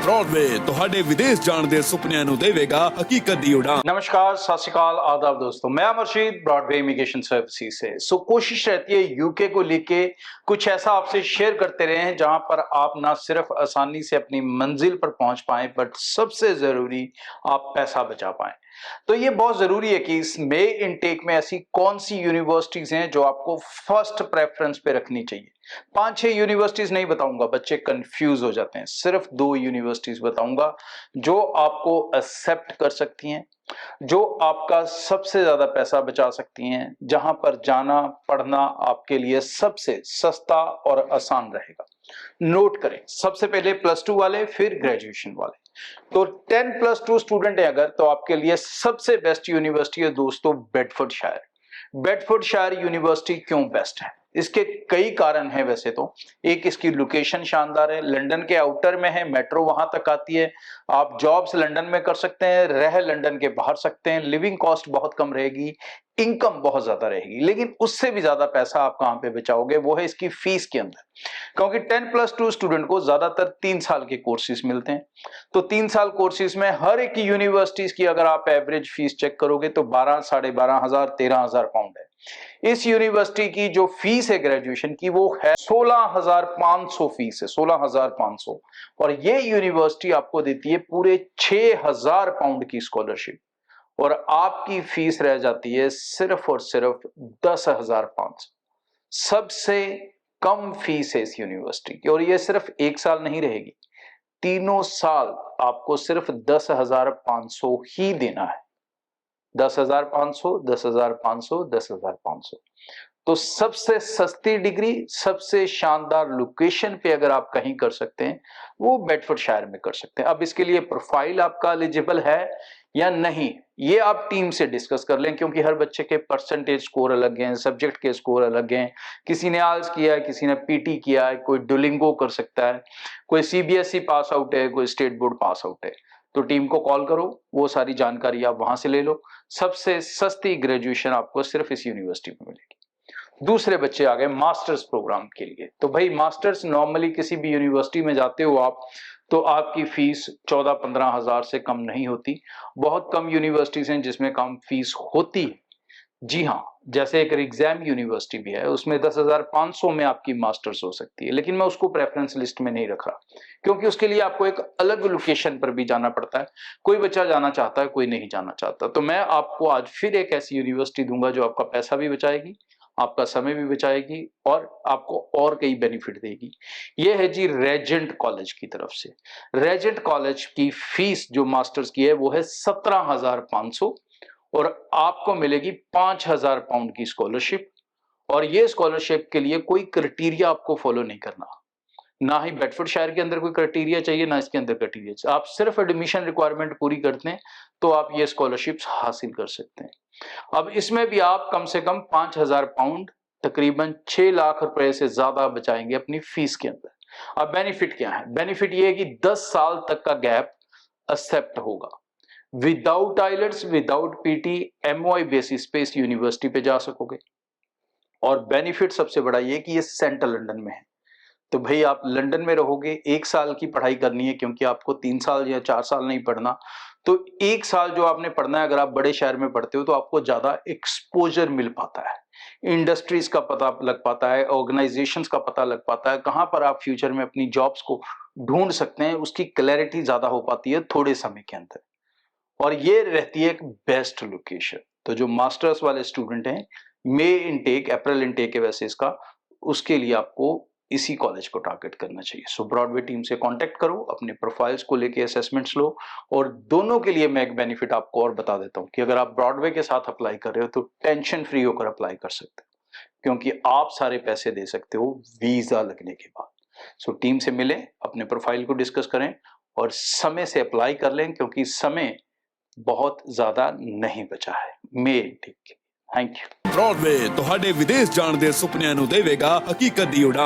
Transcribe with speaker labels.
Speaker 1: Broadway ਤੁਹਾਡੇ ਵਿਦੇਸ਼ ਜਾਣ ਦੇ ਸੁਪਨਿਆਂ ਨੂੰ ਦੇਵੇਗਾ ਹਕੀਕਤ ਦੀ ਉਡਾਨ।
Speaker 2: नमस्कार, सत श्री अकाल, आदाब दोस्तों। मैं अमरशीद, ब्रॉडवे इमिग्रेशन सर्विसेज से। कोशिश रहती है यूके को लेके कुछ ऐसा आपसे शेयर करते रहे हैं जहां पर आप ना सिर्फ आसानी से अपनी मंजिल पर पहुंच पाएं, बट सबसे जरूरी आप पैसा बचा पाएं। तो ये बहुत जरूरी है कि इस मे इनटेक में ऐसी कौन सी यूनिवर्सिटीज हैं जो आपको फर्स्ट प्रेफरेंस पे रखनी चाहिए। 5-6 यूनिवर्सिटीज नहीं बताऊंगा, बच्चे कंफ्यूज हो जाते हैं। सिर्फ 2 यूनिवर्सिटीज बताऊंगा जो आपको एक्सेप्ट कर सकती हैं, जो आपका सबसे ज्यादा पैसा बचा सकती हैं, जहां पर जाना पढ़ना आपके लिए सबसे सस्ता और आसान रहेगा। नोट करें, सबसे पहले +2 वाले, फिर ग्रेजुएशन वाले। तो 10+2 स्टूडेंट है अगर, तो आपके लिए सबसे बेस्ट यूनिवर्सिटी है दोस्तों बेडफोर्डशायर। बेडफोर्डशायर यूनिवर्सिटी क्यों बेस्ट है, इसके कई कारण हैं। वैसे तो एक, इसकी लोकेशन शानदार है, लंदन के आउटर में है, मेट्रो वहां तक आती है, आप जॉब्स लंदन में कर सकते हैं, रह लंदन के बाहर सकते हैं, लिविंग कॉस्ट बहुत कम रहेगी, इनकम बहुत ज्यादा रहेगी। लेकिन उससे भी ज्यादा पैसा आप कहां पे बचाओगे, वो है इसकी फीस के अंदर। क्योंकि 10+2 स्टूडेंट को ज्यादातर 3 साल के कोर्सेज मिलते हैं। तो 3 साल कोर्सेज में हर एक यूनिवर्सिटीज की अगर आप एवरेज फीस चेक करोगे तो 12, 12,500, 13,000 पाउंड है। इस यूनिवर्सिटी की जो फीस है ग्रेजुएशन की, वो है 16,500 फीस है, 16,500। और ये यूनिवर्सिटी आपको देती है पूरे 6,000 पाउंड की स्कॉलरशिप, और आपकी फीस रह जाती है सिर्फ और सिर्फ 10,500। सबसे कम फीस है इस यूनिवर्सिटी की, और ये सिर्फ 1 साल नहीं रहेगी, 3 साल आपको सिर्फ 10,500 ही देना है। 10,500, 10,500, 10,500। तो सबसे सस्ती डिग्री, सबसे शानदार लोकेशन पे अगर आप कहीं कर सकते हैं, वो बेडफोर्डशायर में कर सकते हैं। अब इसके लिए प्रोफाइल आपका एलिजिबल है या नहीं, ये आप टीम से डिस्कस कर लें, क्योंकि हर बच्चे के परसेंटेज स्कोर अलग हैं, सब्जेक्ट के स्कोर अलग हैं। किसी ने आल्स किया है, किसी ने पीटी किया है, कोई डुलिंगो कर सकता है, कोई सीबीएसई पास आउट है, कोई स्टेट बोर्ड पास आउट है। तो टीम को कॉल करो, वो सारी जानकारी आप वहां से ले लो। सबसे सस्ती ग्रेजुएशन आपको सिर्फ इस यूनिवर्सिटी में मिलेगी। दूसरे बच्चे आ गए मास्टर्स प्रोग्राम के लिए। तो भाई मास्टर्स नॉर्मली किसी भी यूनिवर्सिटी में जाते हो आप, तो आपकी फीस 14-15 हजार से कम नहीं होती। बहुत कम यूनिवर्सिटीज हैं जिसमें कम फीस होती है। जी हाँ, जैसे एक एग्जाम यूनिवर्सिटी भी है, उसमें 10,500 में आपकी मास्टर्स हो सकती है, लेकिन मैं उसको प्रेफरेंस लिस्ट में नहीं रख रहा, क्योंकि उसके लिए आपको एक अलग लोकेशन पर भी जाना पड़ता है। कोई बच्चा जाना चाहता है, कोई नहीं जाना चाहता। तो मैं आपको आज फिर एक ऐसी यूनिवर्सिटी दूंगा जो आपका पैसा भी बचाएगी, आपका समय भी बचाएगी, और आपको और कई बेनिफिट देगी। ये है जी रेजेंट कॉलेज की तरफ से। रेजेंट कॉलेज की फीस जो मास्टर्स की है वो है 17,500, और आपको मिलेगी 5,000 पाउंड की स्कॉलरशिप। और ये स्कॉलरशिप के लिए कोई क्राइटेरिया आपको फॉलो नहीं करना, ना ही बेडफोर्डशायर के अंदर कोई क्राइटेरिया चाहिए, ना इसके अंदर क्राइटेरिया चाहिए। आप सिर्फ एडमिशन रिक्वायरमेंट पूरी करते हैं तो आप ये स्कॉलरशिप्स हासिल कर सकते हैं। अब इसमें भी आप कम से कम 5,000 पाउंड, तकरीबन 6 लाख रुपए से ज्यादा बचाएंगे अपनी फीस के अंदर। अब बेनिफिट क्या है? बेनिफिट ये है कि 10 साल तक का गैप एक्सेप्ट होगा, without IELTS, without PT, MOI basis पे इस यूनिवर्सिटी पे जा सकोगे। और बेनिफिट सबसे बड़ा ये कि ये सेंट्रल लंदन में है। तो भाई आप लंदन में रहोगे, 1 साल की पढ़ाई करनी है, क्योंकि आपको 3 साल या 4 साल नहीं पढ़ना। तो 1 साल जो आपने पढ़ना है, अगर आप बड़े शहर में पढ़ते हो तो आपको ज्यादा एक्सपोजर मिल पाता है, इंडस्ट्रीज का पता लग पाता है, ऑर्गेनाइजेशंस का पता लग पाता है, कहां पर आप फ्यूचर में अपनी जॉब्स को ढूंढ सकते हैं, उसकी क्लैरिटी ज्यादा हो पाती है थोड़े समय के अंदर। और ये रहती है एक बेस्ट लोकेशन। तो जो मास्टर्स वाले स्टूडेंट हैं, मई इनटेक, अप्रैल इनटेक है वैसे इसका, उसके लिए आपको इसी कॉलेज को टारगेट करना चाहिए। सो ब्रॉडवे टीम से कांटेक्ट करो, अपने प्रोफाइल्स को लेके असेसमेंट्स लो। और दोनों के लिए मैं एक बेनिफिट आपको और बता देता हूं कि अगर आप ब्रॉडवे के साथ अप्लाई कर रहे हो तो टेंशन फ्री होकर अप्लाई कर सकते हो, क्योंकि आप सारे पैसे दे सकते हो वीजा लगने के बाद। सो टीम से मिलें, अपने प्रोफाइल को डिस्कस करें और समय से अप्लाई कर लें, क्योंकि समय बहुत ज्यादा नहीं बचा है। मेल ठीक। Thank you.
Speaker 1: ब्रॉडवे ਤੁਹਾਡੇ ਵਿਦੇਸ਼ ਜਾਣ ਦੇ ਸੁਪਨਿਆਂ ਨੂੰ ਦੇਵੇਗਾ ਹਕੀਕਤ ਦੀ ਉਡਾਨ।